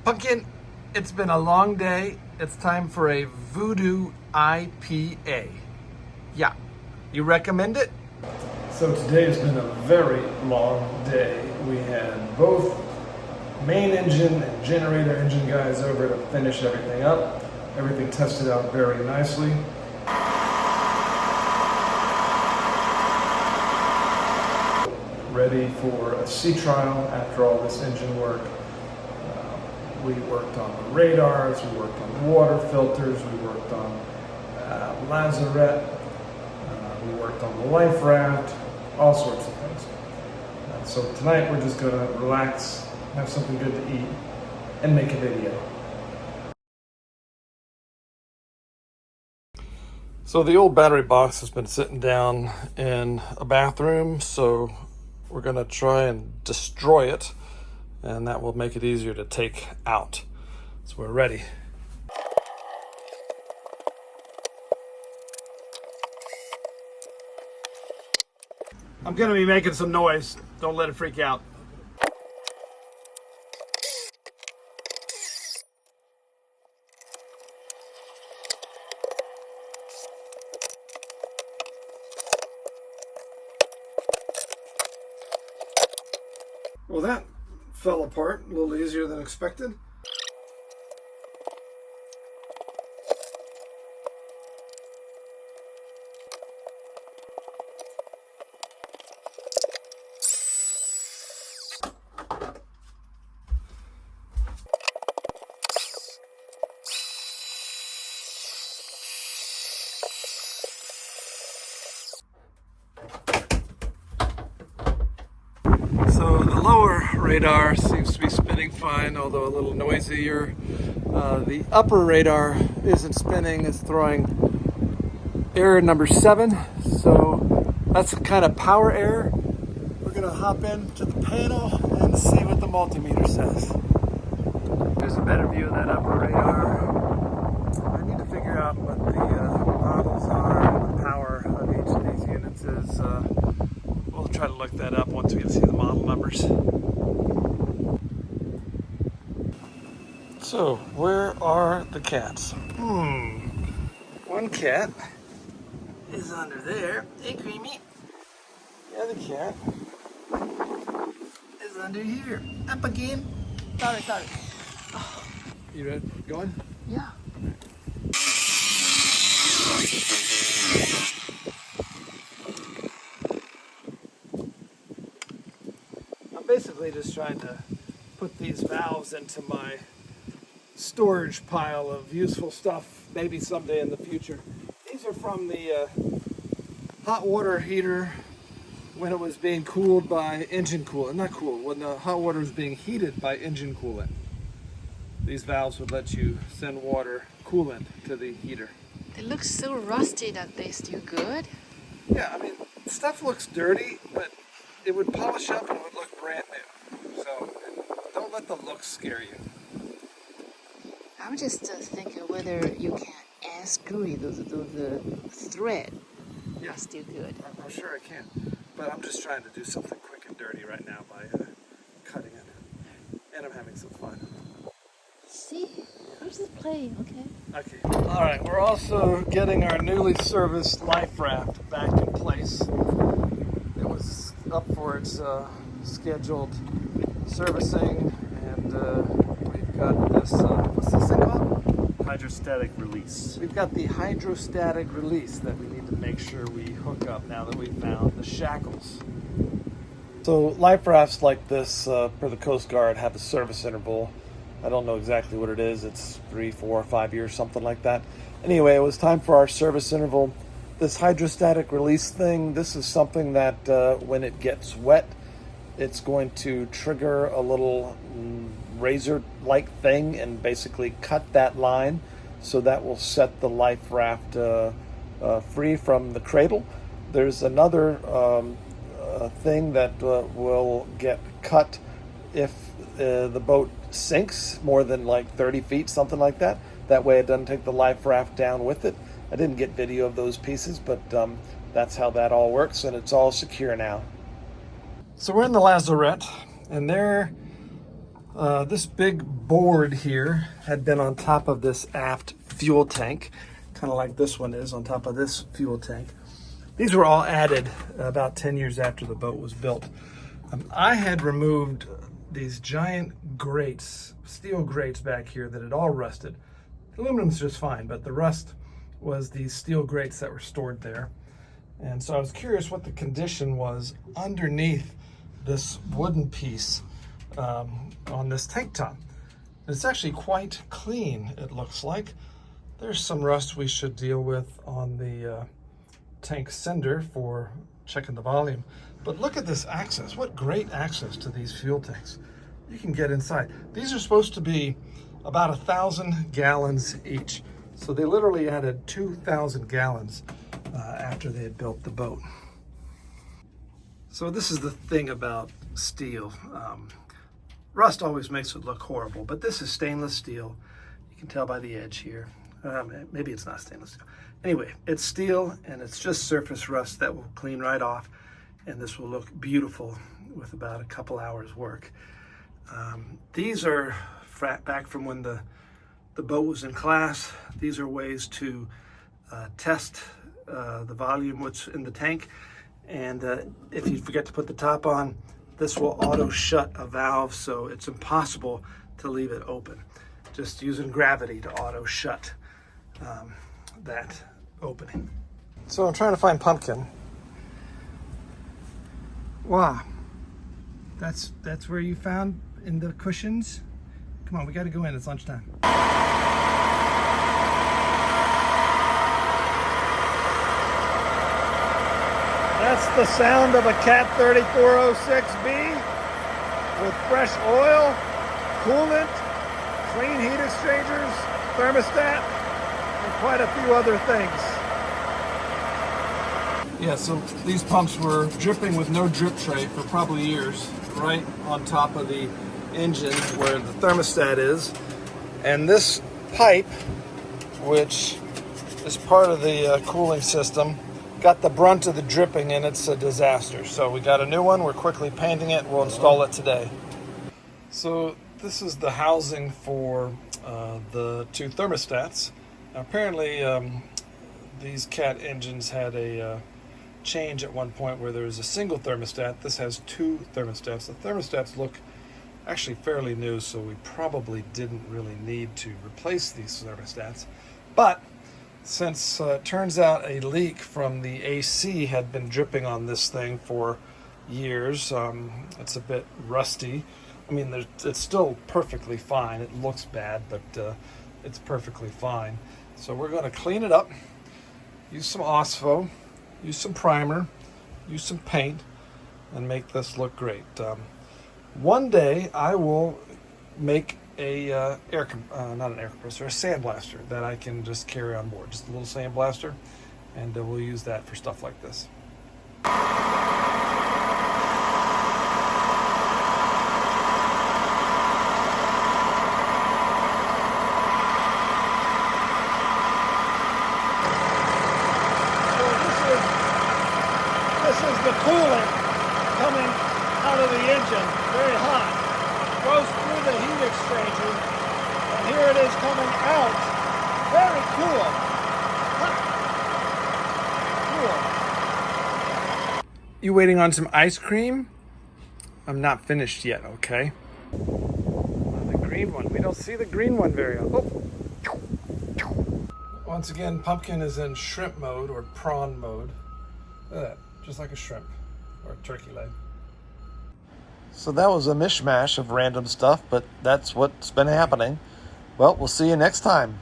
Pumpkin, it's been a long day. It's time for a Voodoo IPA. Yeah, you recommend it? So today has been a very long day. We had both main engine and generator engine guys over to finish everything up. Everything tested out very nicely. Ready for a sea trial after all this engine work. We worked on the radars, we worked on the water filters, we worked on lazarette, we worked on the life raft, all sorts of things. So tonight we're just going to relax, have something good to eat, and make a video. So the old battery box has been sitting down in a bathroom, so we're going to try and destroy it, and that will make it easier to take out. So we're ready. I'm going to be making some noise. Don't let it freak out. Well, that fell apart a little easier than expected. So the lower radar seems to be spinning fine, although a little noisier. The upper radar isn't spinning, it's throwing error number 7. So that's a kind of power error. We're gonna hop into the panel and see what the multimeter says. Here's a better view of that upper radar. I need to figure out what the models are and the power of each of these units is. We'll try to look that up once we can see the model numbers. So, where are the cats? One cat is under there. Hey, Creamy. The other cat is under here. Up again. Got it. Oh. You ready? Going? Yeah. Basically just trying to put these valves into my storage pile of useful stuff maybe someday in the future. These are from the hot water heater when it was being cooled by engine coolant. Not cooled, when the hot water was being heated by engine coolant. These valves would let you send water coolant to the heater. They look so rusty that they still good. Yeah, I mean, stuff looks dirty, but it would polish up and it would look brand new. So don't let the looks scare you. I'm just thinking whether you can unscrew the thread. Yeah, Still good. I'm sure I can, but I'm just trying to do something quick and dirty right now by cutting it, and I'm having some fun. See, I'm just playing, okay? Okay. All right, we're also getting our newly serviced life raft back in place. It was up for its scheduled servicing, and we've got this, what's this thing called? Hydrostatic release. We've got the hydrostatic release that we need to make sure we hook up now that we've found the shackles. So life rafts like this, for the Coast Guard, have a service interval. I don't know exactly what it is. It's 3, 4, 5 years, something like that. Anyway, it was time for our service interval. This hydrostatic release thing, this is something that when it gets wet, it's going to trigger a little razor-like thing and basically cut that line. So that will set the life raft free from the cradle. There's another thing that will get cut if the boat sinks more than like 30 feet, something like that. That way it doesn't take the life raft down with it. I didn't get video of those pieces, but that's how that all works, and it's all secure now. So we're in the lazarette, and there This big board here had been on top of this aft fuel tank, kind of like this one is on top of this fuel tank. These were all added about 10 years after the boat was built. I had removed these giant grates, steel grates back here that had all rusted. Aluminum's just fine, but the rust was these steel grates that were stored there. And so I was curious what the condition was underneath this wooden piece on this tank top. It's actually quite clean, it looks like. There's some rust we should deal with on the tank sender for checking the volume. But look at this access. What great access to these fuel tanks. You can get inside. These are supposed to be about 1,000 gallons each. So they literally added 2,000 gallons after they had built the boat. So this is the thing about steel. Rust always makes it look horrible, but this is stainless steel. You can tell by the edge here. Maybe it's not stainless steel. Anyway, it's steel and it's just surface rust that will clean right off, and this will look beautiful with about a couple hours work. These are back from when the boat was in class. These are ways to test the volume what's in the tank, and if you forget to put the top on, this will auto shut a valve, so it's impossible to leave it open. Just using gravity to auto shut that opening. So I'm trying to find Pumpkin. Wow, that's where you found in the cushions? Come on, we gotta go in, it's lunchtime. That's the sound of a Cat 3406B with fresh oil, coolant, clean heat exchangers, thermostat, and quite a few other things. Yeah, so these pumps were dripping with no drip tray for probably years, right on top of the engine where the thermostat is. And this pipe, which is part of the cooling system, got the brunt of the dripping, and it's a disaster. So we got a new one. We're quickly painting it. We'll install it today. So this is the housing for the two thermostats. Now, apparently these Cat engines had a change at one point where there was a single thermostat. This has two thermostats. The thermostats look actually fairly new, so we probably didn't really need to replace these thermostats. But since it turns out a leak from the AC had been dripping on this thing for years, it's a bit rusty. I mean, it's still perfectly fine. It looks bad, but it's perfectly fine. So we're going to clean it up, use some Ospo, use some primer, use some paint, and make this look great. One day I will make a not an air compressor, a sandblaster that I can just carry on board. Just a little sandblaster, and we'll use that for stuff like this. This is the coolant coming out of the engine, very hot. Goes through the heat exchanger, and here it is coming out. Very cool. Cool. You waiting on some ice cream? I'm not finished yet, okay? The green one. We don't see the green one very often. Oh. Once again, Pumpkin is in shrimp mode or prawn mode. Look at that, just like a shrimp or a turkey leg. So that was a mishmash of random stuff, but that's what's been happening. Well, we'll see you next time.